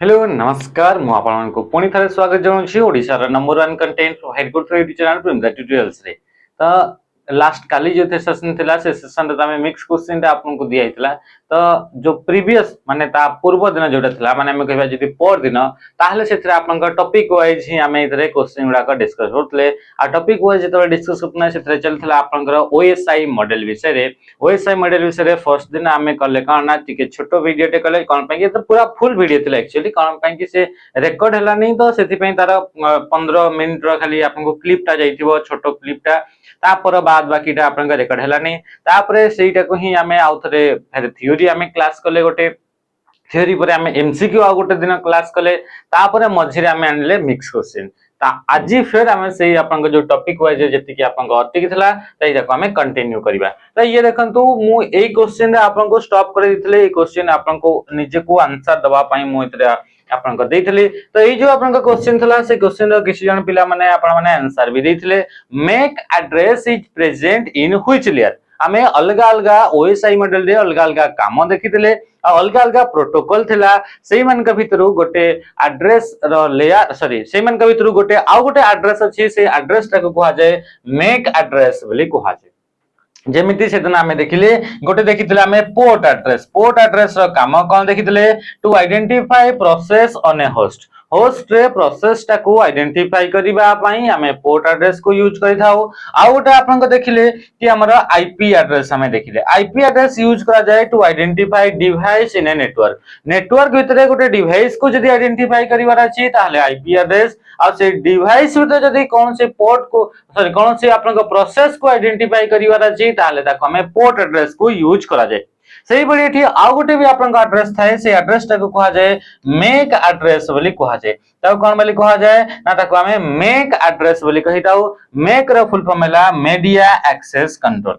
Hello नमस्कार मु आपन को पुणी थारे स्वागत जनाउछि ओडिसा रा नंबर 1 कंटेंट हेड कोर्स यूट्यूब चैनल प्रिमदा ट्यूटोरियल्स रे। तो लास्ट काली जो थे सेशन थिला से सेशन रे तमे मिक्स क्वेश्चन रे आपन को दिया हितला। तो जो प्रीवियस माने ता पूर्व दिन जोटा थिला माने हम कहबा जदी पर दिन ताहले सेथरे आपन का टॉपिक वाइज ही हम इधरे क्वेश्चन गुडा का डिस्कस होतले आ टॉपिक वाइज जेतो डिस्कस करना सेथरे चलथिला आपन का ओएसआई मॉडल विषय रे। ओएसआई मॉडल विषय रे फर्स्ट दिन हमें करले काना टिके छोटो वीडियो टे करले कोन पे तो पूरा फुल वीडियो थिला एक्चुअली कोन पे कि से रेकॉर्ड हला नहीं तो सेति पे तार 15 मिनिट रो खाली आपन को क्लिप टा जाइथिबो छोटो क्लिप टा तापर बाद बाकीटा आपन का रेकॉर्ड हला नहीं तापर सेईटा को ही हमें आउथरे फेर थ्योरी हमें क्लास करले गोटे थ्योरी पर हमें एमसीक्यू आ गोटे दिन क्लास कले तापर मझिरे हमें आनले मिक्स क्वेश्चन ता आज फिर हमें से आपन जो टॉपिक वाइज जति कि आपन को अटिक थिला तै देखो हमें कंटिन्यू करबा। त ये देखंतु मु एई क्वेश्चन रे आपन को स्टॉप कर दिथले। ए क्वेश्चन आपन को निजे को आंसर दबा पई मु इतरे आपन को देथले। तो एई जो आपन का क्वेश्चन थिला से क्वेश्चन रो किछि जन पिला माने आपन माने आंसर भी देथले। MAC address is present in which layer हमें अलगा अलगा ओएसआई मॉडल रे अलगा अलगा काम देखिथिले अलगा अलगा प्रोटोकॉल थिला सेई मन का भितरु गोटे एड्रेस रो लेयर सॉरी सेई मन का भितरु गोटे आ गोटे एड्रेस अछि से एड्रेस टा को कहा जाय मेक एड्रेस बोली कहा जाय। जेमिति सेदिन हमें देखिले गोटे देखिथिले हमें पोर्ट एड्रेस रो काम कोन देखिथिले to identify process on a host रे प्रोसेस टा को आइडेंटिफाई करिबा पई हमें पोर्ट एड्रेस को यूज करि थाओ। आ गोटे आपन को देखिले कि हमरा आईपी एड्रेस हमें देखिले आईपी एड्रेस यूज करा जाय to identify device in a network भितरे गोटे डिवाइस को जदी आइडेंटिफाई करिवार अछि ताहले आईपी एड्रेस आ से डिवाइस भितरे जदी कोन से पोर्ट को सॉरी कोन से आपन को प्रोसेस को आइडेंटिफाई करिवार अछि ताहले ताको हमें पोर्ट एड्रेस को यूज करा जाय। सेही बड़ी एठी आ गोटे भी आपन का एड्रेस थाए से एड्रेस टा को कहा जाय मेक एड्रेस बोली कहा जाय। तब कोन बोली कहा जाय ना ताको हमें मेक एड्रेस बोली कहिताउ। मेक रो फुल फॉर्म हैला मीडिया एक्सेस कंट्रोल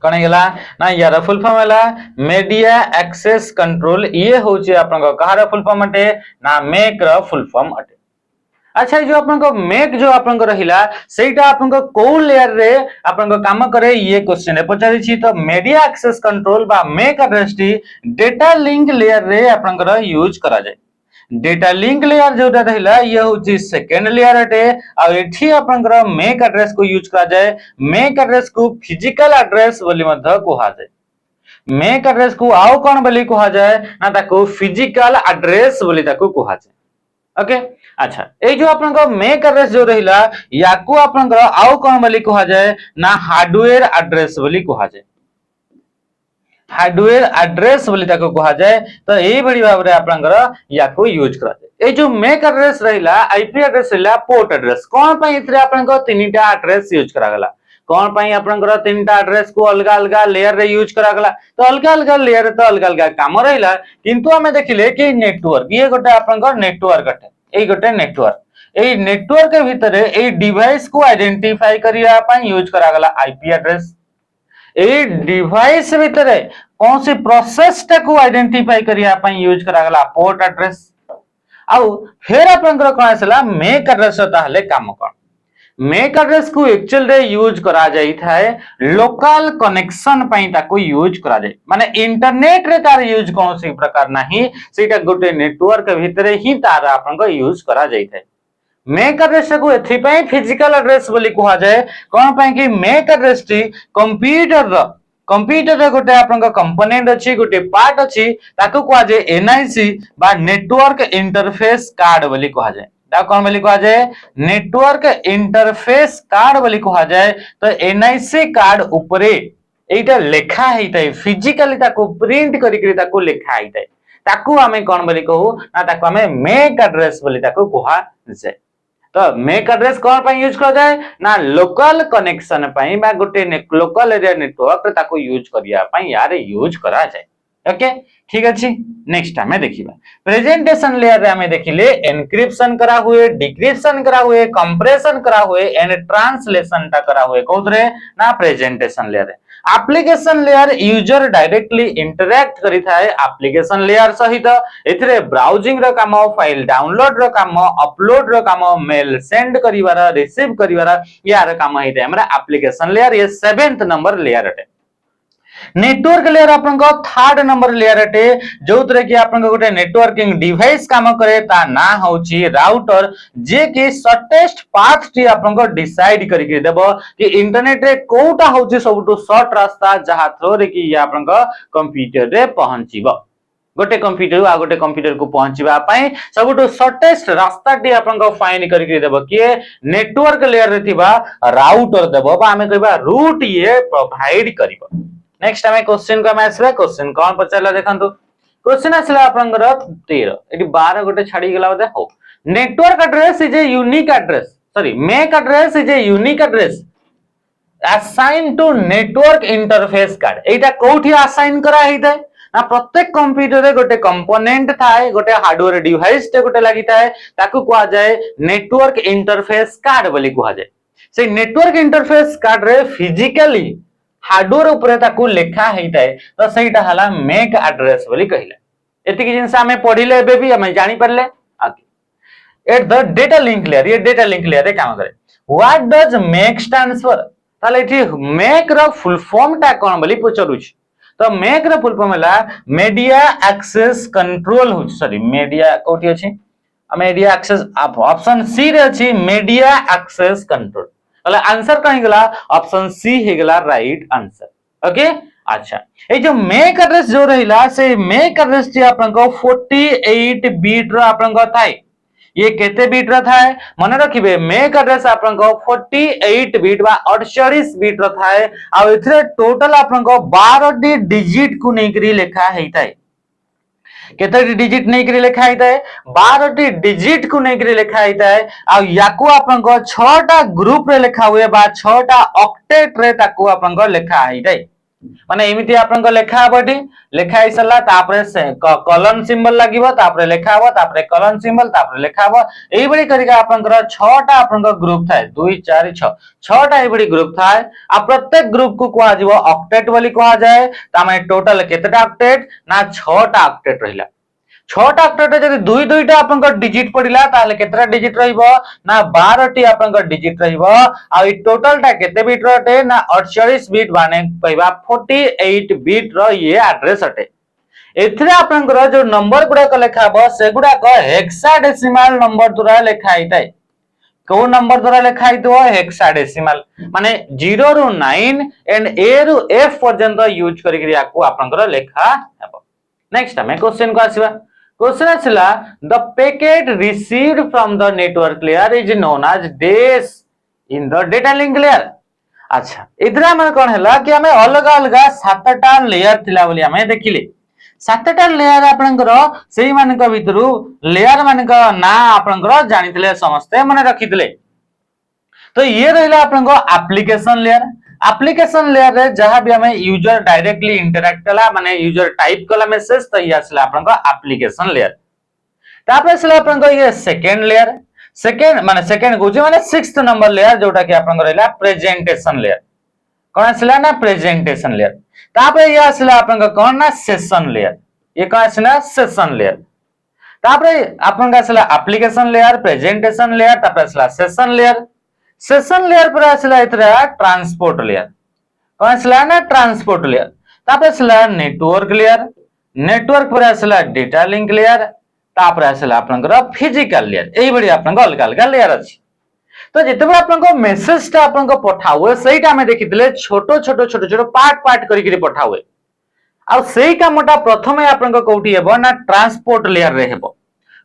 कोन गेला ना यार फुल फॉर्म हैला मीडिया एक्सेस कंट्रोल। ये होचे आपन का कहार फुल फॉर्म अटे ना मेक रो फुल फॉर्म अटे। अच्छा जो आपन को मेक जो आपन को रहिला सेटा आपन को को लेयर रे आपन को काम करे ये क्वेश्चन है पचारि छी। तो मीडिया एक्सेस कंट्रोल बा make address T data link layer रे आपन को यूज करा जाय। डेटा लिंक लेयर जोटा रहिला ये होची सेकंड लेयर अटे आ एठी आपन को मेक एड्रेस को यूज करा जाय। मेक एड्रेस को फिजिकल एड्रेस बोली मध्य कहा जाय। मेक एड्रेस को आउ कोन बोली कहा जाय ना ताको फिजिकल एड्रेस बोली ताको कहा जाय। ओके अच्छा ए जो आपन को मेक एड्रेस जो रहिला याकू आपन को आउ कोन बोली कहा जाय ना हार्डवेयर एड्रेस बोली कहा जाय। हार्डवेयर एड्रेस बोली ताको कहा जाय। तो एई बड़ी भाव रे आपन को याकू यूज करा जाय। ए जो मेक एड्रेस रहिला आईपी एड्रेस रहिला पोर्ट एड्रेस कोन पई इतरे आपन को तीनटा एड्रेस यूज करा गला कोन पई आपन को तीनटा एड्रेस को अलगा अलगा लेयर रे यूज करा गला। तो अलगा अलगा लेयर तो अलगा अलगा काम रहिला किंतु हमें देखिले कि नेटवर्क ये गोटे आपन को नेटवर्क अटे ए गोटे नेटवर्क के भीतर ए डिवाइस को आइडेंटिफाई करिया पई यूज करा गला आईपी एड्रेस। ए डिवाइस भीतर कौन सी प्रोसेस टा को आइडेंटिफाई करिया पई यूज करा गला पोर्ट एड्रेस। आउ फिर आपन को कोन आसला मेक एड्रेस ताहले काम कोन मेक एड्रेस को एक्चुअल रे यूज करा जाई थाए लोकल कनेक्शन पई ताको यूज करा जाय। माने इंटरनेट रे तार यूज कोन सी प्रकार नाही सेटा गोटे नेटवर्क भीतर ही तार आपन को यूज करा जाई थाए। मेक एड्रेस को एथि पई फिजिकल एड्रेस बोली कहा जाय कोन पई कि मेक एड्रेस टी कंप्यूटर रे गोटे आपन को कंपोनेंट अछि गोटे पार्ट अछि ताको कहा जाय एनआईसी बा नेटवर्क इंटरफेस कार्ड बोली कहा जाय। कौन बोली कहा जाए नेटवर्क इंटरफेस कार्ड बोली कहा जाए। तो एनआईसी कार्ड उपरे एटा लेखा हेइताय फिजिकली ताको प्रिंट करि करि ताको लेखा हेइताय ताको हमें कोन बोली कहू ना ताको हमें मेक एड्रेस बोली ताको कहा जाय। तो मेक एड्रेस कोन पई यूज करा जाय ना लोकल कनेक्शन पई बा गोटे लोकल एरिया नेटवर्क ताको यूज करिया पई यार यूज करा जाय। ओके ठीक अछि नेक्स्ट हमें देखिबा प्रेजेंटेशन लेयर रे हमें देखिले एन्क्रिप्शन करा हुए डिक्रिप्शन करा हुए कंप्रेशन करा हुए एंड ट्रांसलेशन ता करा हुए कोथरे ना प्रेजेंटेशन लेयर रे। Application layer user directly interact करि थाए एप्लीकेशन लेयर सहित एथिरे ब्राउजिंग रो काम फाइल डाउनलोड रो काम अपलोड रो काम मेल सेंड करिवार रिसीव करिवार यार काम हेते हमरा एप्लीकेशन लेयर ये 7th नंबर लेयर अटे। नेटवर्क लेयर आपनको थर्ड नंबर लेयर अटे जो तरह की आपनको गोटे नेटवर्किंग डिवाइस काम करे ता ना होची राउटर जे कि शॉर्टेस्ट पाथ टी आपनको डिसाइड करके देबो कि इंटरनेट रे कोटा होची सबटु शॉर्ट रास्ता जहा थ्रो रे कि ये आपनको कंप्यूटर रे पहुंचीबो गोटे कंप्यूटर आ गोटे कंप्यूटर को पहुंचीबा पई सबटु शॉर्टेस्ट रास्ता टी आपनको फाइंड करके देबो कि नेटवर्क लेयर रे थिबा राउटर देबो बा हमें कहबा रूट ये प्रोवाइड करिवो। नेक्स्ट हमें क्वेश्चन को हमें आसला क्वेश्चन कौन पचारला देखंतु क्वेश्चन आसला आपनकर 13 एटी 12 गोटे छाडी गेला बोधे हो network address is a unique address sorry MAC address is a unique address assign to network interface card एटा कोठी असाइन करा हिते ना प्रत्येक कंप्यूटर रे गोटे कंपोनेंट थाए गोटे हार्डवेयर डिवाइस ते गोटे लागि थाए ताकू कुआ जाय नेटवर्क इंटरफेस कार्ड बोली कुआ जाय से नेटवर्क इंटरफेस कार्ड रे फिजिकली हार्डवेयर ऊपर ताकू लेखा हेइताय तो सेटा हला मैक एड्रेस बोली कहिला एति कि जिंस हमें पढिले एबे भी हमें जानि परले आगे at the data link layer ये डेटा लिंक लेयर रे काम करे what does MAC stands for ताले एठी मैक रो फुल फॉर्म टा कोन बोली पुछरुछ तो मैक रो फुल फॉर्म हला मीडिया एक्सेस कंट्रोल हो सॉरी मीडिया कोठी अछि मीडिया एक्सेस ऑप्शन सी रे अछि मीडिया एक्सेस कंट्रोल मतलब आंसर कहीं गला ऑप्शन सी हे गला राइट आंसर ओके। अच्छा ए जो मैक एड्रेस जो रहिला से मैक एड्रेस जे आपन को 48 बिट रो आपन को थाए ये केते बिट रो थाए मने रखिबे मैक एड्रेस आपन को 48 बिट बा 48 बिट रो थाए आ एथरे टोटल आपन को 12 डी डिजिट को नेकरी लेखा हेइताय केते डिजिट नहीं करी लिखा हिता है 12 डिजिट को नहीं करी लिखा हिता है आ याको आपन को 6टा ग्रुप रे लिखा हुए बा 6टा ऑक्टेट रे ताको आपन को लिखा हिता है माने एमिति आपन को लिखा बडी लिखा हिसला तापरे से कॉलन सिंबल लागिवो तापरे लिखा हो तापरे कॉलन सिंबल तापरे लिखा हो एई बडी करिका आपन को 6टा आपन को ग्रुप थाए 2 4 6 6टा एई बडी ग्रुप थाए आ प्रत्येक ग्रुप को कहा जीवो ऑक्टेट बोली कहा जाए ता माने टोटल केतेटा ऑक्टेट ना 6टा ऑक्टेट रहिला 6टा ऑक्टेट जदी 2 2टा आपन को डिजिट पडिला ताले केतेटा डिजिट रहिबो ना 12 टी आपन को डिजिट रहिबो आ ई टोटल टा केते बिट रटे ना 48 बिट बाने कहबा 48 बिट रो ये एड्रेस अटे एथरे आपन को जो नंबर गुडा को लेखाबो सेगुडा को हेक्साडेसिमल नंबर द्वारा लेखा हिताय को नंबर द्वारा लेखा हितो हेक्साडेसिमल माने 0 रु 9 एंड ए रु एफ पर्यंत यूज करिकरी आको आपन को लेखा हेबो। नेक्स्ट हमें क्वेश्चन को आसीबा क्वेश्चन आछला the packet received from the network layer is known as डेस in the data link layer. अच्छा इधर हम कोन हला कि हमें अलग अलग 7टा लेयर थिला बोली हमें देखिले 7टा लेयर आपनकर सेही मानक भितरु लेयर मानक ना आपनकर जानिथिले समस्त माने रखिथिले तो ये रहिला आपनको एप्लीकेशन लेयर रे जहां भी हमें यूजर डायरेक्टली इंटरैक्ट कला माने यूजर टाइप कला मेसेज तो ये असला आपनको एप्लीकेशन लेयर तापर असला आपनको ये सेकंड लेयर सेकंड गोजे माने 6th नंबर लेयर जोटा कि आपनको रहिला प्रेजेंटेशन लेयर कोन असला ना प्रेजेंटेशन लेयर तापर ये असला आपनको कोन ना सेशन लेयर ये कोन असला सेशन लेयर तापर आपनको असला एप्लीकेशन लेयर प्रेजेंटेशन लेयर तापर असला सेशन लेयर पर असला इतरा ट्रांसपोर्ट लेयर कोन असला ना ट्रांसपोर्ट लेयर तापर असला नेटवर्क पर असला डेटा लिंक लेयर तापर असला आपनकर फिजिकल लेयर एई बडी आपनक अलग अलग लेयर अछि तो जेतेबे आपनक मेसेज ता आपनक पठावे सेटा हमें देखितले छोटो पार्ट करी करी पठावे आ सेई कामटा प्रथमे आपनक कोठी हेबो ना ट्रांसपोर्ट लेयर रे हेबो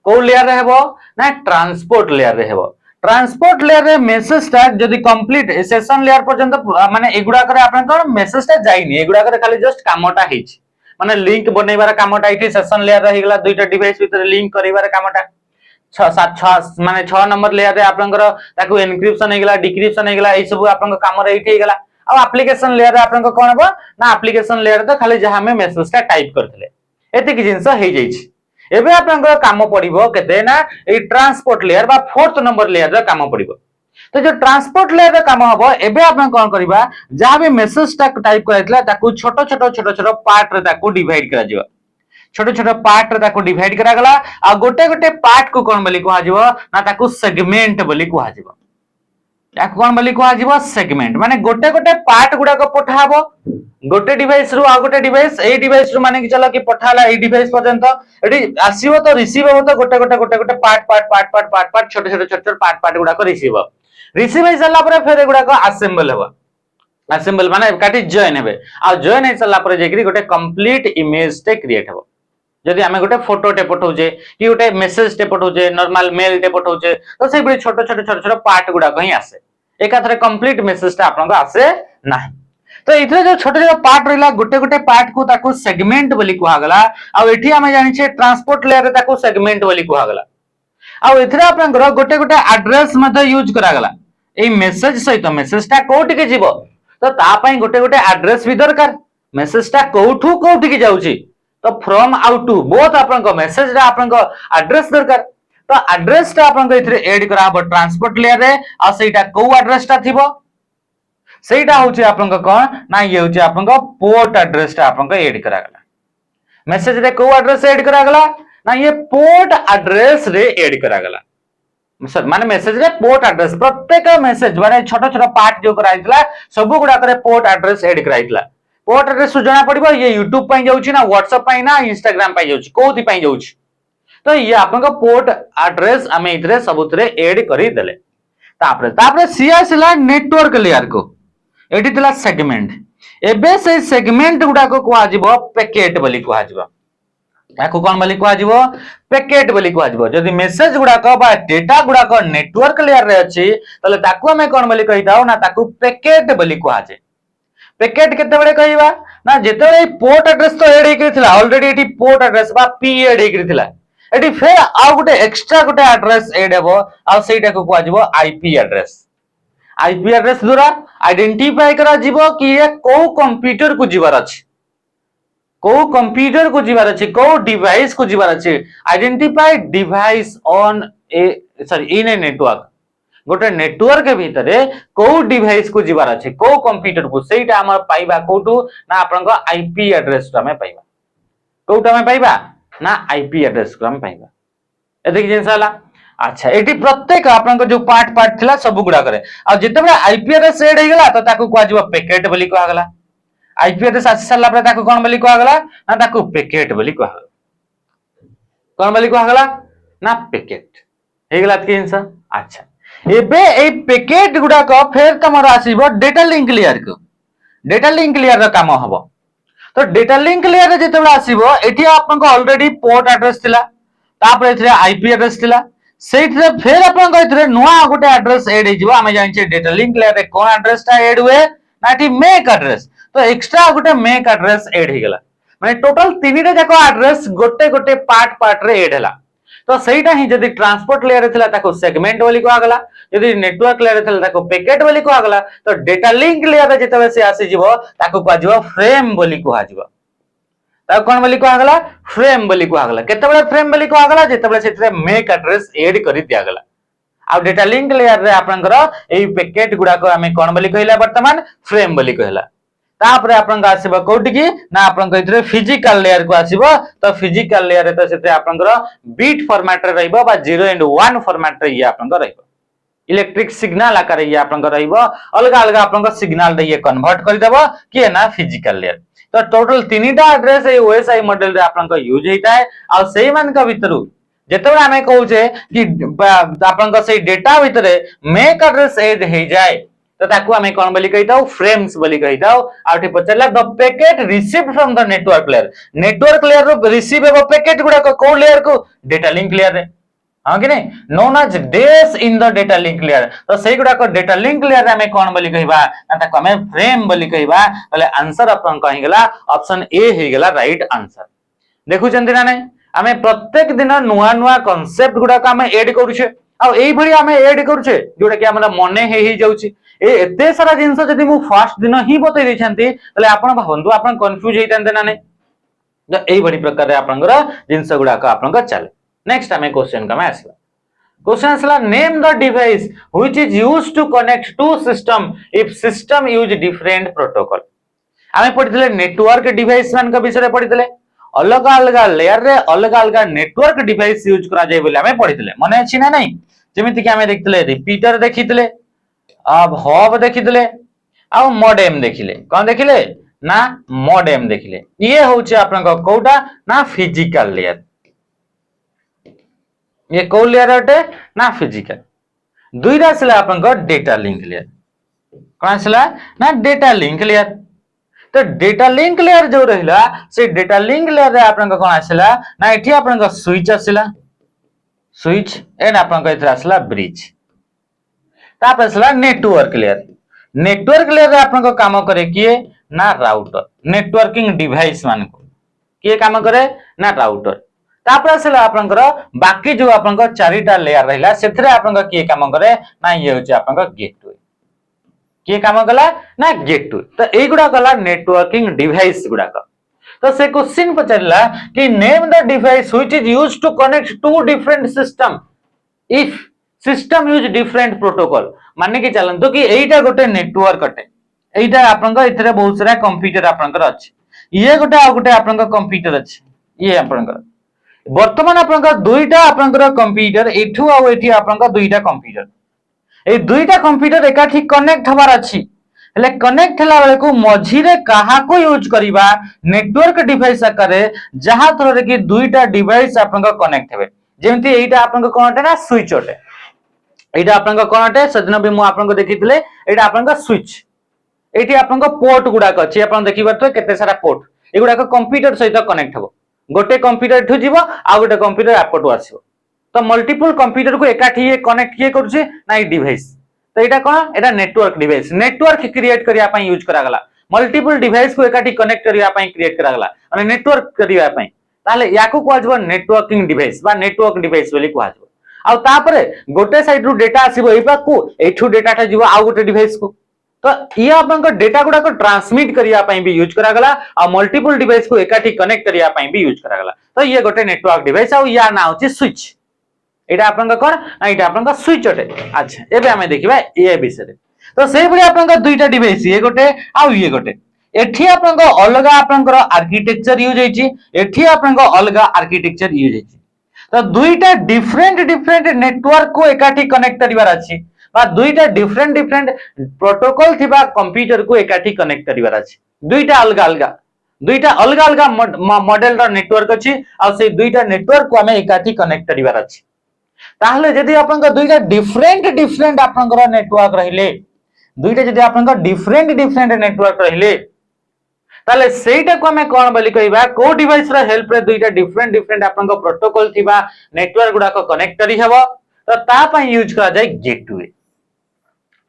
को लेयर रे हेबो ना ट्रांसपोर्ट लेयर रे हेबो ट्रांसपोर्ट लेयर रे मेसेज टा जदी कंप्लीट सेशन लेयर पर्यंत माने एगुडा करे आपन कोन मेसेज टा जाईनी एगुडा करे खाली जस्ट कामटा हिच माने लिंक बनैबार कामटा इठी सेशन लेयर रे हिगला दुईटा डिवाइस भीतर लिंक करिबार कामटा 6 7 6 माने 6 नंबर लेयर रे आपनकर ताकू एन्क्रिप्शन हेगला डिक्रिप्शन हेगला ए सब आपन काम रे इठी हेगला आ एप्लीकेशन लेयर रे आपन कोन हबो ना एप्लीकेशन लेयर तो खाली जहां में मेसेज टा टाइप करथले एते कि जिंस हे जाईछि एबे आपनकर काम पड़िबो केते ना ए ट्रांसपोर्ट लेयर बा 4th नंबर लेयर रे काम पड़िबो तो जो ट्रांसपोर्ट लेयर रे काम हबो एबे आपन कोन करबा जहां भी मेसेज टा टाइप करैतला ताकू छोटो पार्ट रे ताकू डिवाइड करा जिवो छोटो पार्ट रे ताकू डिवाइड करा गला आ गोटे पार्ट को कोन बोली कहा जिवो ना ताकू सेगमेंट बोली कहा जिवो या कौन बोली कह सेगमेंट माने गोटे गोटे पार्ट गुडा को पठाबो गोटे डिवाइस रु आ गोटे डिवाइस ए डिवाइस रु माने कि चलो कि पठाला ए डिवाइस पर्यंत एटी आसीबो तो रिसीव हो तो गोटे गोटे गोटे गोटे पार्ट छोटे छोटे छोटे पार्ट गुडा को रिसीव हो सारा पर फिर गुडा को असेंबल हेबो असेंबल माने काटी जॉइन हेबे आ जॉइन हे सारा पर जेकरी गोटे कंप्लीट इमेज टे क्रिएट हेबो जदि आमे गोटे फोटो टे पठाउजे कि गोटे मेसेज टे पठाउजे नॉर्मल मेल टे पठाउजे तो से बड़ी छोटे छोटे छोटे छोटे पार्ट गुडा कहीं आसे एकाथरे कंप्लीट मेसेज टा आपन को आसे नाही तो इथरे जो छोटे छोटे पार्ट रहिला गोटे गोटे पार्ट को ताको सेगमेंट बोली कहा गला आ एठी हमें जानि छे ट्रांसपोर्ट लेयर रे ताको सेगमेंट बोली कहा गला आ इथरे आपन घर गोटे गोटे एड्रेस मध्ये यूज करा गला ए मेसेज सहित मेसेज टा कोठी के जीवो तो ता पई गोटे गोटे एड्रेस भी दरकार मेसेज टा कोठू कोठी के जाउची तो फ्रॉम आउट टू बोथ आपन को मेसेज रा आपन को एड्रेस दरकार तो एड्रेस टा आपन को इथरे ऐड करा हबो ट्रांसपोर्ट लेयर रे आ सेटा को एड्रेस टा थिबो सेटा होची आपन को कोन ना ये होची आपन को पोर्ट एड्रेस टा आपन को ऐड करा गला मेसेज रे को एड्रेस ऐड करा गला ना ये पोर्ट एड्रेस रे ऐड करा गला सर माने मेसेज रे पोर्ट एड्रेस प्रत्येक मेसेज माने छोटा छोटा पार्ट जो कराइतला सब गुडा करे पोर्ट एड्रेस ऐड कराइतला पोर्ट एड्रेस सुजना पड़िबो ये YouTube पई जाउची ना WhatsApp पई ना Instagram पई जाउची कोथि पई जाउची तो ये आपन को पोर्ट एड्रेस हमें इतरे सबुतरे ऐड करी देले तापरे सी आसिला नेटवर्क लेयर को एठी तिला सेगमेंट एबे से सेगमेंट गुडा को कहा जिवो पैकेट बोली कहा जिवो याको कोन बोली कहा जिवो पैकेट बोली कहा जिवो जदी मेसेज गुडा को बा डेटा गुडा को नेटवर्क लेयर रे अछि तले ताको हमें कोन बोली कहिताओ ना ताको पैकेट बोली कहा जे पैकेट केते बडे कहिबा ना जेतेबे पोर्ट एड्रेस तो ऐड हेकरिथिला ऑलरेडी एठी पोर्ट एड्रेस बा पी ऐड हेकरिथिला एठी फेर आ गुटे एक्स्ट्रा गुटे एड्रेस ऐड हेबो आ सेटा को कहा जिवो आईपी एड्रेस द्वारा आइडेंटिफाई करा जिवो कि ये को कंप्यूटर को जीवार अछि को कंप्यूटर को जीवार अछि को डिवाइस को जीवार अछि identify device on A sorry in a network गोटे नेटवर्क के भीतरे को डिवाइस को जीवार अछि को कंप्यूटर को सेटा हमर पाइबा कोटू ना आपन को आईपी एड्रेस तो हमें पाइबा कोटा में पाइबा ना आईपी एड्रेस को हम पाइबा एदिक जिंस हला अच्छा एटी प्रत्येक आपन को जो पार्ट थिला सब गुडा करे आ जेतेबे आईपी एड्रेस ऐड हे गेला तो ताको कहा जिवो पैकेट बोली कहा गला आईपी एड्रेस आसी साला पर ताको कोन बोली कहा गला ना ताको पैकेट बोली कहा गला कोन बोली कहा गला ना पैकेट हे गेला के जिंस अच्छा एबे ए पैकेट गुडा को फेर तमर आसीबो डेटा लिंक लेयर रो काम हबो तो डेटा लिंक लेयर रे जेतेबे आसीबो एठी आपन को ऑलरेडी पोर्ट एड्रेस थिला तापर एथरे आईपी एड्रेस थिला सेठरे फेर आपन को एथरे नुवा गोटे एड्रेस ऐड हेजिबो हमें जानि छे डेटा लिंक लेयर रे कोन एड्रेस ता ऐड हुए नाटी मेक एड्रेस तो एक्स्ट्रा गोटे मेक एड्रेस ऐड हे गेला माने टोटल तीनटा जाको एड्रेस गोटे गोटे पार्ट रे ऐड हला तो सेटा ही जदी ट्रांसपोर्ट लेयर रे थिला ताको सेगमेंट बोली कहा गला जदी नेटवर्क लेयर रे थिला ताको पैकेट बोली कहा गला तो डेटा लिंक लेयर रे जेतबे से आसी जिवो ताको कहा जिवो फ्रेम बोली कहा जिवो ताको कोन बोली कहा गला फ्रेम बोली कहा गला केतेबे फ्रेम बोली कहा गला जेतबे सेतरे मेक एड्रेस ऐड करि दिया गला आ डेटा लिंक लेयर रे आपनकर एई पैकेट गुडा को हमें कोन बोली कहिला वर्तमान फ्रेम बोली कहिला तापरे आपन का आसीबो कोठी की ना आपन को इतरे फिजिकल लेयर को आसीबो तो फिजिकल लेयर रे तो सेते आपनकर बीट फॉर्मेट रे रहइबो बा 0 एंड 1 फॉर्मेट रे ये आपन को रहइबो इलेक्ट्रिक सिग्नल आकार ये आपन को रहइबो अलग अलग आपन को सिग्नल रे ये कन्वर्ट कर देबो कि ना फिजिकल लेयर तो टोटल तीनटा एड्रेस ए ओएसआई मॉडल रे आपन को यूज हेता है आ सेही मान का भीतरु जेतेबे हमें कहू छे कि आपन को सेही डेटा भीतरे मेक एड्रेस ऐड हे जाय तो ताकू हमें कोन बोली कहिताऊ फ्रेम्स बोली कहिताऊ आउठी पचला the packet received from the network layer रो रिसीव एबो पैकेट गुडा को लेयर को डेटा लिंक लेयर रे हां कि नहीं नोन एज डेस in the data link layer तो सेही गुडा को डेटा लिंक लेयर रे हमें कोन बोली कहिबा ना ताकू हमें फ्रेम बोली कहिबा तले आंसर अपन कहि गेला ऑप्शन ए हे गेला राइट आंसर देखु चंदी ना नहीं हमें प्रत्येक दिन नुआ नुआ कांसेप्ट गुडा को हमें ऐड करूछे आ एई भली हमें ऐड करूछे जोटा कि हमरा मने हे जाउची ए एते सारा जिंस जदी मु फर्स्ट दिन ही बतै दै छंती तले आपण भावंतु आपण कंफ्यूज हेतंते ना नै तो एई बडी प्रकार रे आपनकर जिंस गुडा का आपनकर चले नेक्स्ट हमें क्वेश्चन का में आसला क्वेश्चन आसला name the device which is used to connect to system if system use different protocol हमें पढितले नेटवर्क डिवाइस मान का विषय रे पढितले अलग अलग लेयर रे अलग अलग नेटवर्क डिवाइस यूज करा जाय बोले हमें पढितले मने अछि ना नै जेमिति कि हमें देखितले रिपीटर देखितले अब हब देखिले आ मॉडेम देखिले कौन देखिले ना मॉडेम देखिले ये होचे आपन कोटा ना फिजिकल लेयर ये को लेयर अटे ना फिजिकल दुईटा आसला आपन डेटा लिंक लेयर कौन आसला ना डेटा लिंक लेयर तो डेटा लिंक लेयर जो रहिला से डेटा लिंक लेयर रे आपन कोन आसला ना एठी आपन स्विच आसला स्विच एंड आपन इथरा आसला ब्रिज तापर आसला नेटवर्क लेयर रे आपन काम करे किए ना राउटर नेटवर्किंग डिवाइस मान को किए काम करे ना राउटर तापर आसला आपन बाकी जो आपन चारिटा लेयर रहिला सेथरे आपन किए काम करे ना ये होचे आपन गेटवे किए काम कला ना गेटवे तो एई गुडा कला नेटवर्किंग डिवाइस गुडा का तो से क्वेश्चन पचारला कि name the device which is used to connect to different system if system use different protocol माने कि चलंतु कि एइटा गोटे नेटवर्क अटे एइटा आपन इथरे बहुत सारा कंप्यूटर आपन अछि ये गोटे आ गोटे आपन कंप्यूटर अछि ये आपन वर्तमान आपन दुईटा आपन कंप्यूटर एठू आ एठी आपन दुईटा कंप्यूटर ए दुईटा कंप्यूटर एकाठी कनेक्ट हबार अछि हेले कनेक्ट हला बेले को मझिरे कहा को यूज करिबा नेटवर्क डिवाइस आकारे जहा थरे कि दुईटा डिवाइस आपन कनेक्ट हेबे जेमति एइटा आपन कोन अटे ना स्विच अटे एइटा आपन कोन अटे सदिन भी मु आपन देखिथिले एइटा आपन स्विच एठी आपन पोर्ट गुडा अछि आपन देखि परथो केते सारा पोर्ट एगुडा कंप्यूटर सहित कनेक्ट हबो गोटे कंप्यूटर ठु जीवो आ गोटे कंप्यूटर आपटु आसीबो तो मल्टीपल कंप्यूटर को एकाठी ये कनेक्ट किए करछे ना ई डिवाइस तो एटा कोन एटा नेटवर्क डिवाइस नेटवर्क क्रिएट करिया पई यूज करा गला मल्टीपल डिवाइस को एकाठी कनेक्ट करिया पई क्रिएट करा गला माने नेटवर्क करिया पई ताले याको को आजबो नेटवर्किंग डिवाइस बा नेटवर्क डिवाइस बोली को आजबो आ तापरे गोटे साइड रु डेटा आसीबो एपा को एठु डेटा टा जीवो आ गोटे डिवाइस को तो ये आपन डेटा गुडा को ट्रांसमिट करिया पई भी यूज करा गला आ मल्टीपल डिवाइस को एकाठी कनेक्ट करिया पई भी यूज करा गला तो ये गोटे नेटवर्क डिवाइस आ या ना होची स्विच एटा आपन कोन ना एटा आपन स्विच अटे अच्छा एबे हमें देखिबा ए विषय तो सेही बडी आपन दुईटा डिवाइस ये गोटे आ ये गोटे एठी आपन अलगा आपन आर्किटेक्चर यूज होईची एठी आपन अलगा आर्किटेक्चर यूज होईची तो दुईटा डिफरेंट नेटवर्क को एकाठी कनेक्ट करिवार अछि बा दुईटा डिफरेंट प्रोटोकॉल थिबा कंप्यूटर को एकाठी कनेक्ट करिवार अछि दुईटा अलगा मॉडल रा नेटवर्क अछि आ से दुईटा नेटवर्क को हमें एकाठी कनेक्ट करिवार अछि ताहले जदि आपन दुईटा डिफरेंट आपन नेटवर्क रहिले दुईटा जदि आपन डिफरेंट नेटवर्क रहिले ताले सेटा को हमें कोन बोली कहबा को डिवाइस रा हेल्प रे दुईटा डिफरेंट आपन प्रोटोकॉल थिबा नेटवर्क गुडा को कनेक्ट करी हेबो तो ता पई यूज करा जाय गेटवे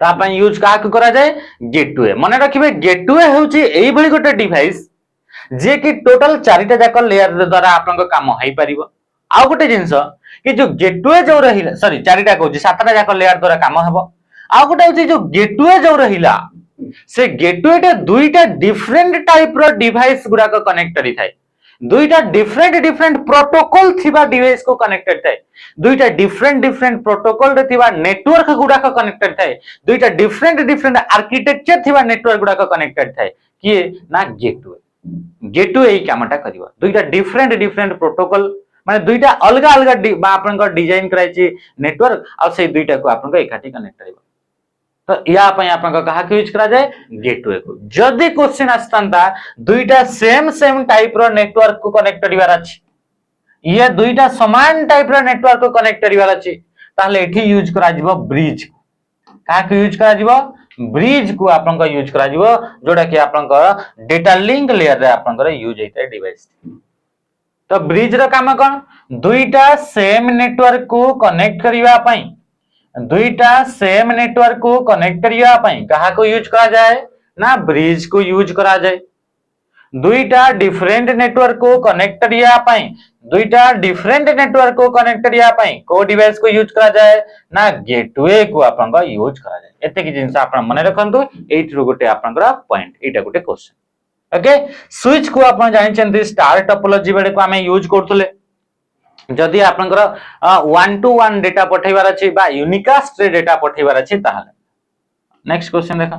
ता पई यूज का करा जाय गेटवे मने रखिबे गेटवे होची एई भली गोटे डिवाइस जे कि टोटल चारिटा जाक लेयर द्वारा आपन काम होई परिबो आ गोटे जिंस कि जो गेटवे जो रहिला सॉरी चारिटा कहूची सातटा जाक लेयर द्वारा काम हेबो आ गोटे होची जो गेटवे जो रहिला से गेटवे टे दुईटा डिफरेंट टाइप रो डिवाइस गुडा को कनेक्ट करी थाए दुईटा डिफरेंट प्रोटोकॉल थिबा डिवाइस को कनेक्टेड थाए दुईटा डिफरेंट प्रोटोकॉल रे थिबा नेटवर्क गुडा को कनेक्टेड थाए दुईटा डिफरेंट आर्किटेक्चर थिबा नेटवर्क गुडा को कनेक्टेड थाए किए ना गेटवे एई कामटा करबो दुईटा डिफरेंट प्रोटोकॉल माने दुईटा अलगा बा आपन डिजाइन कराइछि नेटवर्क आ से दुईटा को आपन एकाठी कनेक्ट करबो तो या पई आपन कहा के यूज करा जाय गेटवे को जदि क्वेश्चन आस्तांता दुईटा सेम टाइप रो नेटवर्क को कनेक्ट करिवार अछि ये दुईटा समान टाइप रो नेटवर्क को कनेक्ट करिवार अछि ताले एठी यूज करा जिवो ब्रिज कहा के यूज करा जिवो ब्रिज को आपन यूज करा जिवो जोडा कि आपन डेटा लिंक लेयर रे आपन यूज हेतै डिवाइस तो ब्रिज रो काम कोन दुईटा सेम नेटवर्क को कनेक्ट करिवा पई दुईटा सेम नेटवर्क को कनेक्ट करिया पई कहा को यूज करा जाए ना ब्रिज को यूज करा जाए दुईटा डिफरेंट नेटवर्क को कनेक्ट करिया पई दुईटा डिफरेंट नेटवर्क को कनेक्ट करिया पई को डिवाइस को यूज करा जाए ना गेटवे को आपन का यूज करा जाए एते कि जिंस आपन मने रखंतु एइट्रो गोटे आपन पॉइंट एटा गोटे क्वेश्चन ओके स्विच को आपन जानि चंती स्टार टोपोलॉजी बेले को हमें यूज करथले जदि आपनकर 1 to 1 डेटा पठेबार अछि बा यूनिकास्ट रे डेटा पठेबार अछि ताहाले नेक्स्ट क्वेश्चन देखा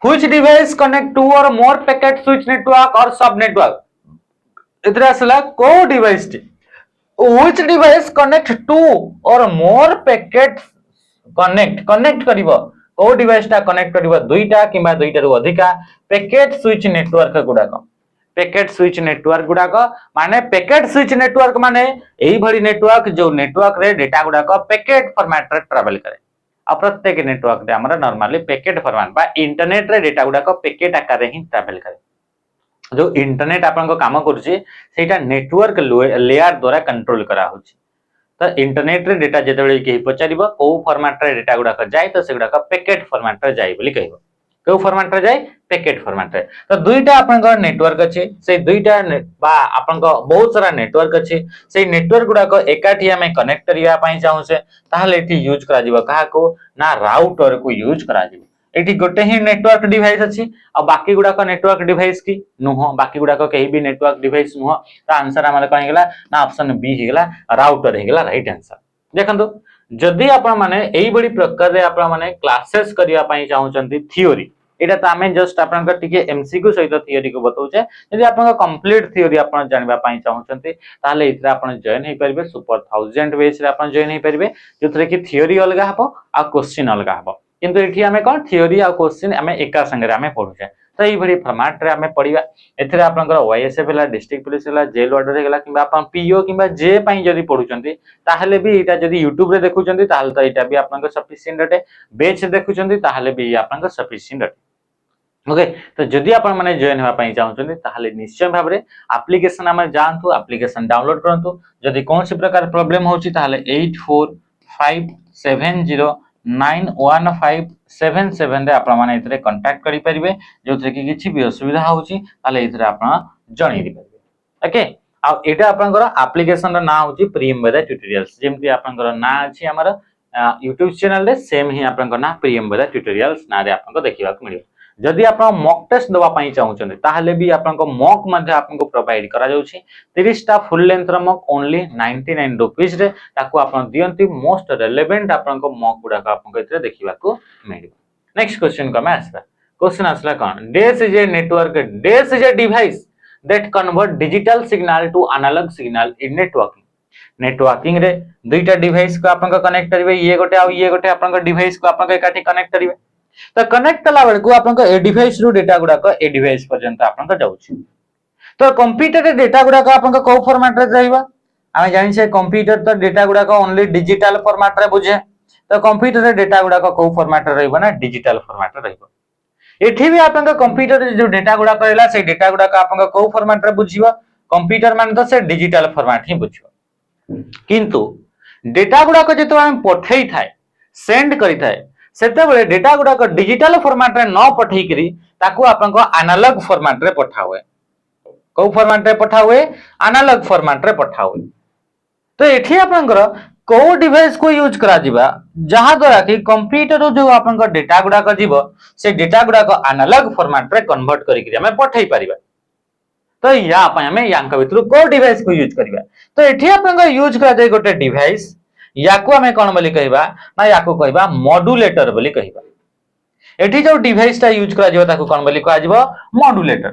which device connect two or more packet switch network और सब नेटवर्क इधर असला को डिवाइस टी which device connect two or more packet connect करिवो को डिवाइस टा कनेक्ट करिवो दुईटा किंबा दुईटा रु अधिका पैकेट स्विच नेटवर्क गुडाक पैकेट स्विच नेटवर्क गुडाक माने पैकेट स्विच नेटवर्क माने एई भली नेटवर्क जो नेटवर्क रे डेटा गुडाक पैकेट फॉर्मेट रे ट्रैवल करे आ प्रत्येक नेटवर्क रे हमरा नॉर्मली पैकेट फॉर्मेट बा इंटरनेट रे डेटा गुडाक पैकेट आकार रे ही ट्रैवल करे जो इंटरनेट आपन को काम करूची सेटा नेटवर्क लेयर द्वारा कंट्रोल करा होची तो इंटरनेट रे डेटा जेतेबेले केही पचारिबो को फॉर्मेट रे डेटा गुडाक जाय तो सेगुडाक पैकेट फॉर्मेट रे जाय बोली कहबो को फॉर्मेट रे जाय पैकेट फॉर्मेट रे तो दुईटा आपन को नेटवर्क अछि से दुईटा बा आपन को बहुत सारा नेटवर्क अछि से नेटवर्क गुडाक एकाठी हमें कनेक्ट करिया पई चाहू से ताहले एठी यूज करा जिवो काहा को ना राउटर को यूज करा जिवो एठी गोटे ही नेटवर्क डिवाइस अछि आ बाकी गुडाक नेटवर्क डिवाइस की नुह बाकी गुडाक केही भी नेटवर्क डिवाइस नुह तो आंसर हमले कहि गेला ना ऑप्शन बी हे गेला राउटर हे गेला राइट आंसर देखंतु जदी आपण माने एई बडी प्रकार रे आपण माने क्लासेस करिया पई चाहू चंती थ्योरी एटा त आमे जस्ट आपण का टिके एमसीक्यू सहित थ्योरी को बताउचे यदि आपण का कंप्लीट थ्योरी आपण जानबा पई चाहू चंती ताले इतरा आपण जॉइन हे परिबे सुपर 1000 बेस रे आपण जॉइन हे परिबे जोथरे की थ्योरी अलगा हबो आ क्वेश्चन अलगा हबो किंतु एठी हमें कोन थ्योरी आ क्वेश्चन हमें एका संगे हमें पढुचे तो एई भरी फॉर्मेट रे हमें पढिबा एथरे आपनकर ओएसएफ हला डिस्ट्रिक्ट पुलिस हला जेल वार्डर हेला किबा आपन पीओ किबा जे पई जदी पढुचंती ताहले भी एटा जदी YouTube रे देखुचंती ताहले तो एटा भी आपनकर सफिशिएंट अटे बेच देखुचंती ताहले भी आपनकर सफिशिएंट अटे ओके तो जदि आपण माने जॉइन होवा पई चाहउचंती ताहले निश्चय भाबरे एप्लीकेशन हम जानतु एप्लीकेशन डाउनलोड करंतु जदि कोन से प्रकार प्रॉब्लम होची ताहले 8457091577 रे आपण माने इतरे कांटेक्ट करि परिबे जोथरे कि किछि भी असुविधा होची ताहले इतरे आपण जणी दि परिबे ओके आ एटा आपनकर एप्लीकेशन रा नाम होची प्रियम्बदा ट्यूटोरियल्स जेमति आपनकर ना अछि हमर YouTube चैनल रे सेम ही आपनकर ना प्रियम्बदा ट्यूटोरियल्स ना रे आपनको देखिबा को मिलियो जदि आप मॉक टेस्ट दवा पई चाहउछन ताहले भी आपनको मॉक मध्ये आपनको प्रोवाइड करा जाउछि 30 टा फुल लेंथ रा मॉक ओनली 99 रुपीस रे ताको आपन दियंती मोस्ट रिलेवेंट आपनको मॉक गुडा का आपनको इतरे देखिबा को मिलियो नेक्स्ट क्वेश्चन का आसला क्वेश्चन आसला कोन dash is a network dash is a device that convert digital signal to analog signal in networking रे दुईटा डिवाइस को आपनको कनेक्ट करबे ये गोटे आपनको डिवाइस को आपनको एकाठी कनेक्ट करबे तो कनेक्ट कला बेल को आपन ए डिवाइस रु डेटा गुडा को ए डिवाइस पर्यंत आपन का जाउछि तो कंप्यूटर रे डेटा गुडा को आपन का को फॉर्मेट रे रहबा आमे जानि से कंप्यूटर तो डेटा गुडा को ओनली डिजिटल फॉर्मेट रे बुझे तो कंप्यूटर रे डेटा गुडा को फॉर्मेट रे रहबा ना डिजिटल फॉर्मेट रे रहबा एठी भी आपन का कंप्यूटर रे जो डेटा गुडा कहला से डेटा गुडा को आपन का को फॉर्मेट रे बुझिबा कंप्यूटर मान तो से डिजिटल फॉर्मेट ही बुझिबा किंतु डेटा गुडा को जेतो हम पठेई थाए सेंड करि थाए सेतेबेले डेटा गुडा को डिजिटल फॉर्मेट रे न पठेई करी ताको आपन को एनालॉग फॉर्मेट रे पठावे को फॉर्मेट रे पठावे एनालॉग फॉर्मेट रे पठावे तो एठी आपन को डिवाइस को यूज करा जिबा जहां द्वारा कि कंप्यूटर जो आपन को डेटा गुडा को जीवो से डेटा गुडा को एनालॉग फॉर्मेट रे कन्वर्ट करी करी हमें पठेई परिबा तो या पय हमें यांका भितरु को डिवाइस को यूज करबा तो एठी आपन को यूज करा जाय गोटे डिवाइस याको हमें कोन बोली कहबा ना याको कहबा मॉड्यूलेटर बोली कहबा एठी जो डिवाइस ता यूज करा जिवो ताको कोन बोली कहआ जिवो मॉड्यूलेटर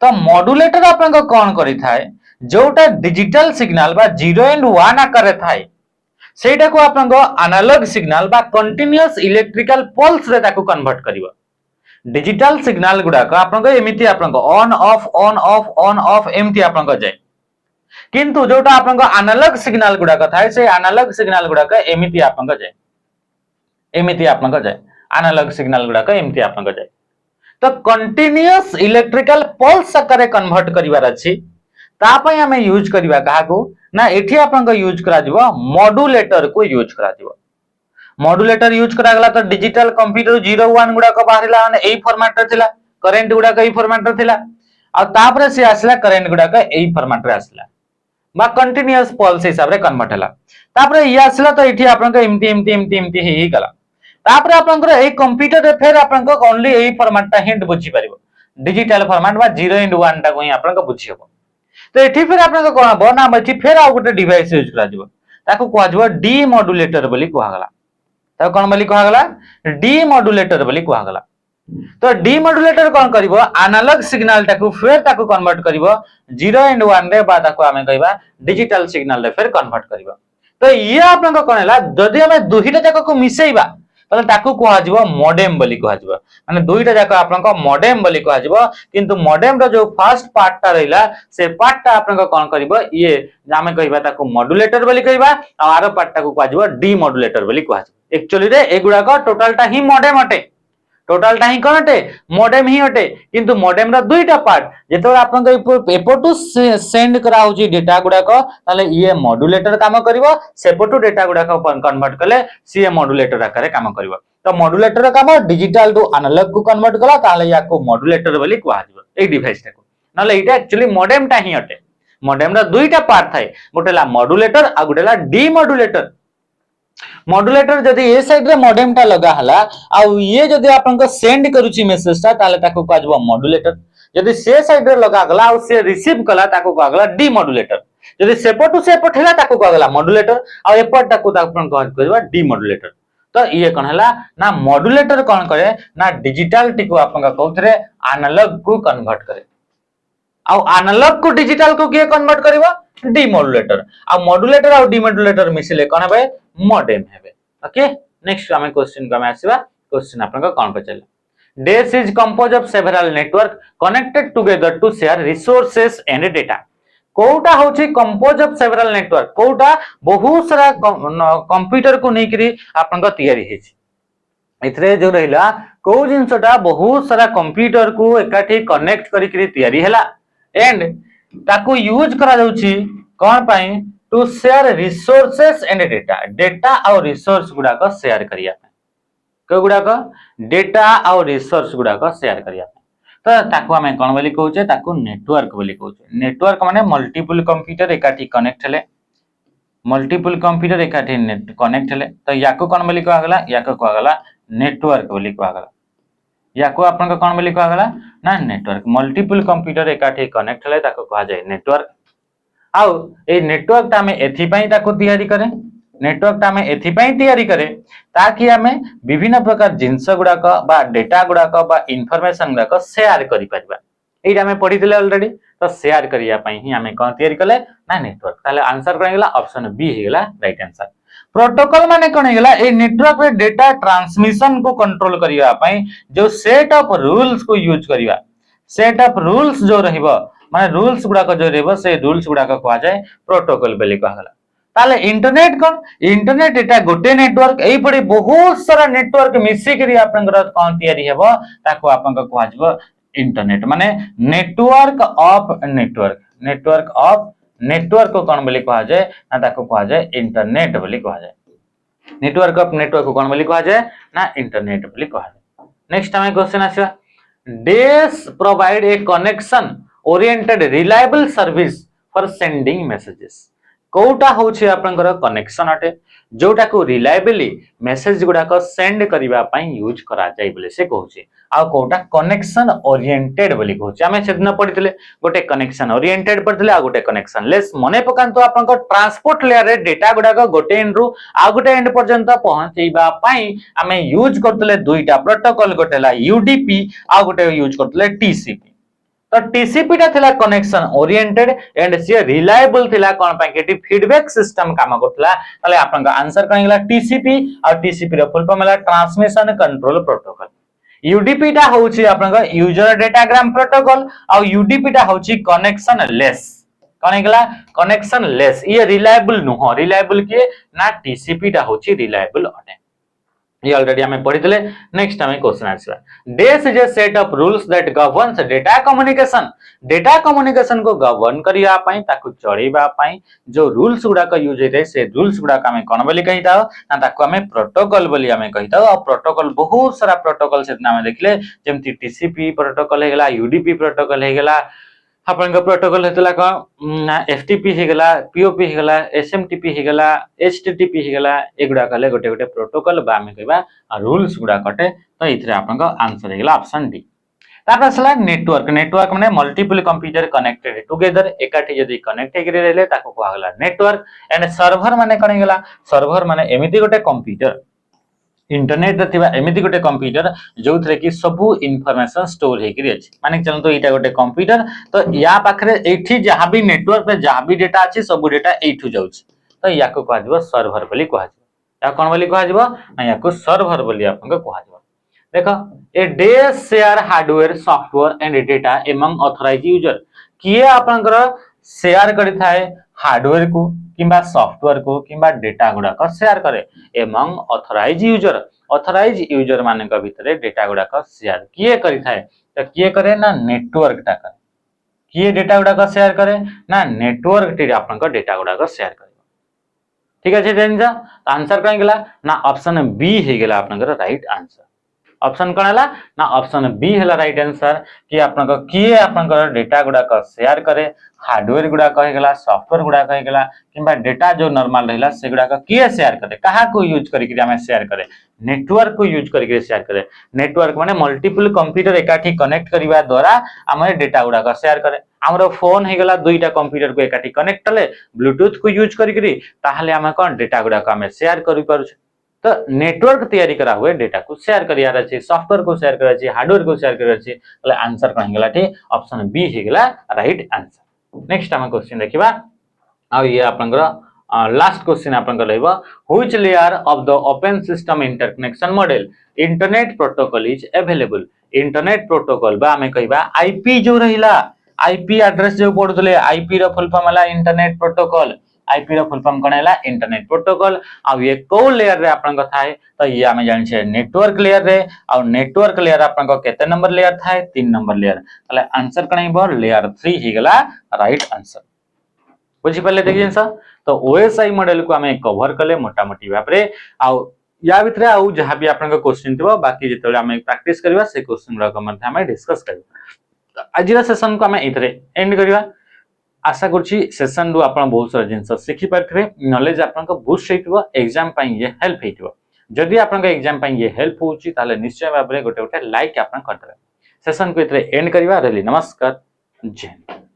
तो मॉड्यूलेटर आपन को कोन करि थाए जोटा डिजिटल सिग्नल बा 0 एंड 1 आकार थाए सेटा को आपन को एनालॉग सिग्नल बा कंटीन्यूअस इलेक्ट्रिकल पल्स रे ताको कन्वर्ट करिवो डिजिटल सिग्नल गुडा को आपन को एमिति आपन को ऑन ऑफ एमिति आपन को जाय किंतु जोटा आपन एनालॉग सिग्नल गुडा थाए से एनालॉग सिग्नल गुडा एमिति आपन जाय एनालॉग सिग्नल गुडा एमिति आपन जाय तो कंटीन्यूअस इलेक्ट्रिकल पल्स आकार कन्वर्ट करिवार अछि ता पय हमें यूज करिवा काहा को ना एठी आपन यूज करा दिबो मॉड्यूलेटर को यूज करा दिबो मॉड्यूलेटर यूज करा गला तो डिजिटल कंप्यूटर 0 1 गुडा को बाहरिला माने एई फॉर्मेट रे थिला करंट गुडा एई फॉर्मेट रे थिला आ तापरे से आसला करंट गुडा एई फॉर्मेट रे आसला बा कंटीन्यूअस पल्स हिसाब रे कन्वर्ट हला तापरे ये आसला तो एठी आपन को एमती ही गला तापरे आपन को ए कंप्यूटर रे फेर आपन को ओनली ए फॉर्मेट टा हिंट बुझी परिबो डिजिटल फॉर्मेट बा 0 एंड 1 टा को ही आपन को बुझी हबो तो एठी फेर आपन को कोन बना एठी फेर आ गोटे डिवाइस यूज करा जिवो ताको कहआ जिवो डी मॉड्यूलेटर बोली कहआ गला ताको कोन बोली कहआ गला डी मॉड्यूलेटर बोली कहआ गला तो डी मॉड्यूलेटर कोन करिवो एनालॉग सिग्नल टाको फेर ताको कन्वर्ट करिवो 0 एंड 1 रे बा ताको हमें कहबा डिजिटल सिग्नल रे फेर कन्वर्ट करिवो तो ये आपन कोन हला जदि हमें दुहीटा जाक को मिसेइबा ताले ताकू कहा जिवो मॉडेम बोली कहा जिवो माने दुईटा जाक आपन को मॉडेम बोली कहा जिवो किंतु मॉडेम रो जो फर्स्ट पार्ट ता रहिला से पार्ट ता आपन को कोन करबो ये जामे कहबा ताकू मॉड्यूलेटर बोली कहबा आ आरो पार्ट ता को कहा जिवो डीमॉड्यूलेटर बोली कहा जिवो एक्चुअली रे एगुडा को टोटल ता ही मॉडेम अटे टोटल टा ही कोन अटे मॉडेम ही अटे किंतु मॉडेम रा दुईटा पार्ट जेतो आपन को एपोटू सेंड करा होची डेटा गुडा को ताले ये मॉड्यूलेटर काम करबो सेपोटू डेटा गुडा को कन्वर्ट कले सी मॉड्यूलेटर आकारे काम करबो तो मॉड्यूलेटर काम डिजिटल टू एनालॉग को कन्वर्ट कला ताले याको मॉड्यूलेटर बोली कहवा जिवो ए डिवाइस टा को नले इटा एक्चुअली मॉडेम टा ही अटे मॉडेम रा दुईटा पार्ट थाए गोटेला मॉड्यूलेटर आ गोटेला डीमॉड्यूलेटर मॉड्यूलेटर जदि ए साइड रे मॉडेम टा लगा हला आ ये जदि आपन को सेंड करूची मेसेज ता ताले ताको कहजबो मॉड्यूलेटर जदि से साइड रे लगा गला आ से रिसीव कला ताको कहगला डीमॉड्यूलेटर जदि सेपटू से पठेला ताको कहगला मॉड्यूलेटर आ एपट ताको आपन कहजबो डीमॉड्यूलेटर तो ये कोन हला ना मॉड्यूलेटर कोन करे ना डिजिटल टी को आपन का कहथरे एनालॉग को कन्वर्ट करे आ एनालॉग को डिजिटल को के कन्वर्ट करबो डीमॉड्यूलेटर आ मॉड्यूलेटर और डीमॉड्यूलेटर मिसिले कोन हेबे मॉडेम हेबे ओके नेक्स्ट हमें क्वेश्चन को हमें आसीबा क्वेश्चन आपन को कोन पचले dash is compose of several network connected together to share resources and data कोटा होची कंपोज ऑफ सेवरल नेटवर्क कोटा बहुत सारा कंप्यूटर को नेकरी आपन को तैयारी हेची इथरे जो रहिला को जिंसटा बहुत सारा कंप्यूटर को एकाठी कनेक्ट करी करी तैयारी हैला एंड ताको यूज करा जाउची कोन पई to share resources and data data और रिसोर्स गुडा को शेयर करिया को गुडा को डेटा और रिसोर्स गुडा को शेयर करिया तो ताको हमें कोन बोली कहउचे ताको नेटवर्क बोली कहउचे नेटवर्क माने मल्टीपल कंप्यूटर एकाठी कनेक्ट हेले मल्टीपल कंप्यूटर एकाठी नेट कनेक्ट हेले तो याको कोन बोली कहगला याको कहगला नेटवर्क बोली कहगला याको आपन को कोन बोली कहगला ना नेटवर्क मल्टीपल कंप्यूटर एकाठी कनेक्ट हेले ताको कहा जाय नेटवर्क आउ ए नेटवर्क ता में एथि पई ताको तैयारी करे नेटवर्क ता में एथि पई तैयारी करे ताकि हमें विभिन्न प्रकार जिंस गुडा को बा डेटा गुडा को बा इंफॉर्मेशन गुडा को शेयर करि परबा एटा हमें पढी दिले ऑलरेडी तो शेयर करिया पई ही हमें कोन तैयारी कले ना नेटवर्क ताले आंसर कोन गेला ऑप्शन बी हे गेला राइट आंसर प्रोटोकॉल माने कोन गेला ए नेटवर्क रे डेटा ट्रांसमिशन को कंट्रोल करिया पई जो सेट ऑफ रूल्स को यूज करिया सेट ऑफ रूल्स जो रहिबो माने रूल्स गुडा को जो रहबो से रूल्स गुडा को कहा जाय प्रोटोकॉल बोली कहला ताले इंटरनेट कोन इंटरनेट एटा गोटे नेटवर्क एई पड़ी बहुत सारा नेटवर्क मिसी करी आपन कोन तैयारी हेबो ताको आपन को कहा जबो इंटरनेट माने network of network network of network को कोन बोली कहा जाय ना ताको कहा जाय इंटरनेट बोली कहा जाय नेटवर्क ऑफ नेटवर्क को कोन बोली कहा जाय ना इंटरनेट बोली कहा जाय नेक्स्ट हमें क्वेश्चन आछा dash provide a connection oriented reliable service for sending messages कोटा होछि आपनकर कनेक्शन अटे जोटा को रिलायबली मैसेज गुडा को सेंड करिवा पई यूज करा जाय बोले से कहउछि आ कोटा कनेक्शन ओरिएंटेड बोली कहउछि हमें सेदिन पढितले गोटे कनेक्शन ओरिएंटेड पढितले आ गोटे कनेक्शन लेस मने पकांतो आपनकर ट्रांसपोर्ट लेयर रे डेटा गुडा को गोटे एंड रु आ गोटे एंड पर्यंत पहुंचैबा पई हमें यूज करतले दुईटा प्रोटोकॉल गोटेला यूडीपी आ गोटे यूज करतले टीसीपी तो टीसीपी टा थिला कनेक्शन ओरिएंटेड एंड सी रिलायबल थिला कोन पई केटी फीडबैक सिस्टम काम करथला तले आपन का आंसर कहिला टीसीपी और टीसीपी रो फुल फॉर्म होला ट्रांसमिशन कंट्रोल प्रोटोकॉल यूडीपी टा होची आपन का यूजर डेटाग्राम प्रोटोकॉल और यूडीपी टा होची कनेक्शन लेस कोन गेला कनेक्शन लेस ये रिलायबल नुह रिलायबल के ना टीसीपी टा होची रिलायबल अटे ये ऑलरेडी हमें पढ़ी दिले नेक्स्ट हमें क्वेश्चन आछा dash is a set of rules that governs data communication को गवर्न करिया पई ताकू चढ़ीबा पई जो रूल्स गुडा का यूज हेते से रूल्स गुडा का हमें कोन बोली कहिता ना ताकू हमें प्रोटोकॉल बोली हमें कहिता और प्रोटोकॉल बहुत सारा प्रोटोकॉल से हमें देखले जेमति टीसीपी प्रोटोकॉल हे गेला यूडीपी प्रोटोकॉल हे गेला अपन का प्रोटोकॉल हेतला का एफटीपी हे गेला पीओपी हे गेला एसएमटीपी हे गेला एचटीटीपी हे गेला एगुडा कले गोटे गोटे प्रोटोकॉल बा हमें कहबा रूल्स गुडा कटे तो इथरे अपन का आंसर हे गेला ऑप्शन डी तापर सला नेटवर्क नेटवर्क माने मल्टीपल कंप्यूटर कनेक्टेड टुगेदर एकाठी जदी कनेक्ट हे करे रहले ताको कहला गेला नेटवर्क एंड सर्वर माने कोन गेला सर्वर माने एमिति गोटे कंप्यूटर इंटरनेट थिबा एमिति गोटे कंप्यूटर जोथरे कि सबु इन्फॉर्मेशन स्टोर हे करी अछि माने चलन तो एटा गोटे कंप्यूटर तो या पाखरे एठी जहां भी नेटवर्क पे जहां भी डेटा अछि सबु डेटा एठु जाउछि तो या को कहा जिवो सर्वर बोली कहा जिवो या कोन बोली कहा जिवो ना या को सर्वर बोली आपन को कहा जिवो देखो ए डे share hardware software and data among authorise user किए आपनकर शेयर करि थाए हार्डवेयर को किंबा सॉफ्टवेयर को किंबा डेटा गुडा को शेयर करे एमंग ऑथराइज यूजर माने का भितरे डेटा गुडा को शेयर किए करि थाए तो किए करे ना नेटवर्क टा करे किए डेटा गुडा को शेयर करे ना नेटवर्क टी आपन को डेटा गुडा को शेयर करे ठीक है जेनजा आंसर कहीं गेला ना ऑप्शन बी हे गेला आपनकर राइट आंसर ऑप्शन कौन है ना ऑप्शन बी है राइट आंसर कि आपन किए आपन डेटा गुडा को शेयर करे हार्डवेयर गुडा कहे गेला सॉफ्टवेयर गुडा कहे गेला किंबा डेटा जो नॉर्मल रहला से गुडा को किए शेयर करे कहा को यूज करी कि हमें शेयर करे नेटवर्क को यूज करके शेयर करे नेटवर्क माने मल्टीपल कंप्यूटर एकाठी कनेक्ट करबा द्वारा हमें डेटा गुडा को शेयर करे हमरो फोन हे गेला दुईटा कंप्यूटर को एकाठी कनेक्ट कले ब्लूटूथ को यूज करी ताहले हमें कोन डेटा गुडा को हमें शेयर करि पारु तो नेटवर्क तैयारी करा हुए डेटा को शेयर करियार अछि सॉफ्टवेयर को शेयर करा अछि हार्डवेयर को शेयर करा अछि तले आंसर कहि गेला ठी ऑप्शन बी हे गेला राइट आंसर नेक्स्ट हम क्वेश्चन देखिबा आ ये आपनकर लास्ट क्वेश्चन आपनकर रहबा which layer of the open system interconnection model internet protocol is available internet protocol बा हमें कहिबा आईपी जो रहिला आईपी एड्रेस जो पडुतले आईपी रो फुल फॉर्म होला इंटरनेट प्रोटोकॉल आईपी रो फुल फॉर्म कनेला इंटरनेट प्रोटोकॉल आ ये को लेयर रे आपन कथा है तो ये हमें जानि छे नेटवर्क लेयर रे और नेटवर्क लेयर आपन को केते नंबर लेयर थाए 3 नंबर लेयर तले आंसर कनेबो लेयर 3 ही गेला राइट आंसर बुझी पले देखिन सर तो ओएसआई मॉडल को हमें कवर कले मोटा मोटी भाब रे आ या भितरे आ जहां भी आपन को क्वेश्चन थिबो बाकी जेतले हमें प्रैक्टिस करबा से क्वेश्चन रा मध्ये हमें डिस्कस करबा आजिरा सेशन को हमें इथरे एंड करबा आशा करछि सेशन रु आपण बहुत सारा जिंस सिखि पारथबे नॉलेज आपण को बूस्ट हेतिबो एग्जाम पई ये हेल्प हेतिबो जदि आपण को एग्जाम पई ये हेल्प होउछि ताले निश्चय भाबरे गोटे गोटे लाइक आपण करथबे सेशन को इतरे एंड करबा रहली नमस्कार जय